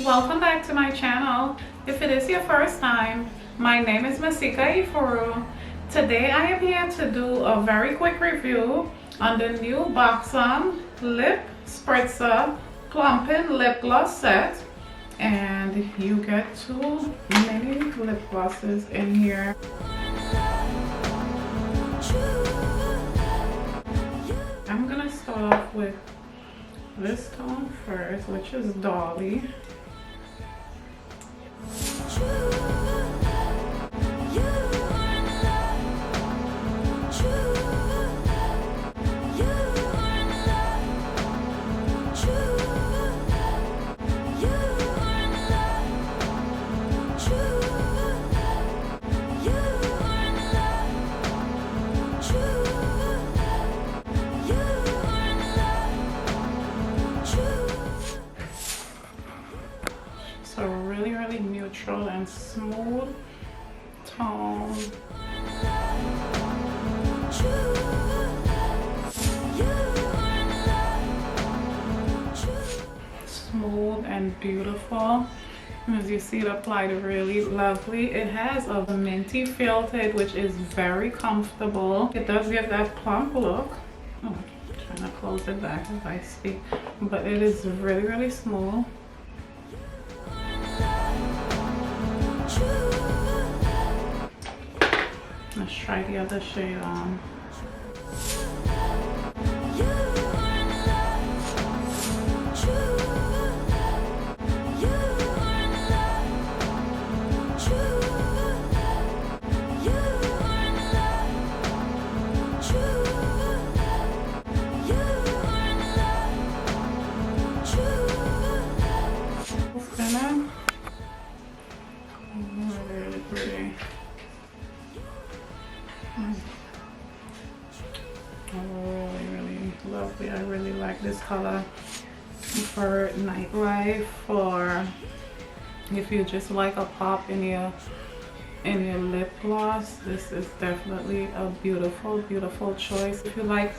Welcome back to my channel. If it is your first time, my name is Masika Ifuru. Today I am here to do a very quick review on the new Buxom Lip Spritzer Plumping Lip Gloss set. And you get 2 mini lip glosses in here. I'm gonna start off with this tone first, which is Dolly. So really neutral and smooth tone. Smooth and beautiful. As you see, it applied really lovely. It has a minty feel to it, which is very comfortable. It does give that plump look. Oh, I'm trying to close it back as I speak, but it is really smooth. Let's try the other shade on. Really pretty. Really lovely. I really like this color for nightlife, or if you just like a pop in your lip gloss. This is definitely a beautiful choice. If you like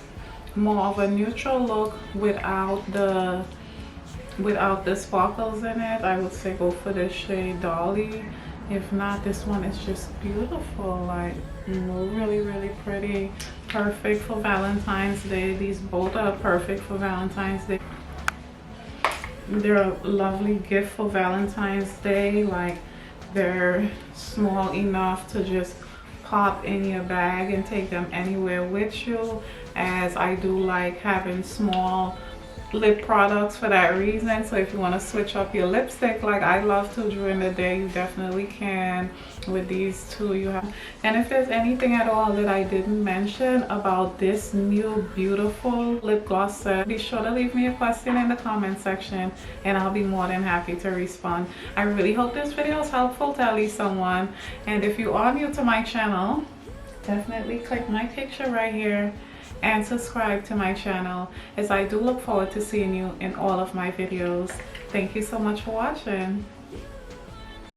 more of a neutral look without the sparkles in it, I would say go for this shade Dolly. If not, this one is just beautiful, like really pretty. Perfect for Valentine's Day. These both are perfect for Valentine's Day. They're a lovely gift for Valentine's Day. Like, they're small enough to just pop in your bag and take them anywhere with you, as I do like having small lip products for that reason. So if you want to switch up your lipstick like I love to during the day, you definitely can with these two you have. And if there's anything at all that I didn't mention about this new beautiful lip gloss set, be sure to leave me a question in the comment section and I'll be more than happy to respond. I really hope this video is helpful to at least someone, and if you are new to my channel, definitely click my picture right here and subscribe to my channel, as I do look forward to seeing you in all of my videos. Thank you so much for watching.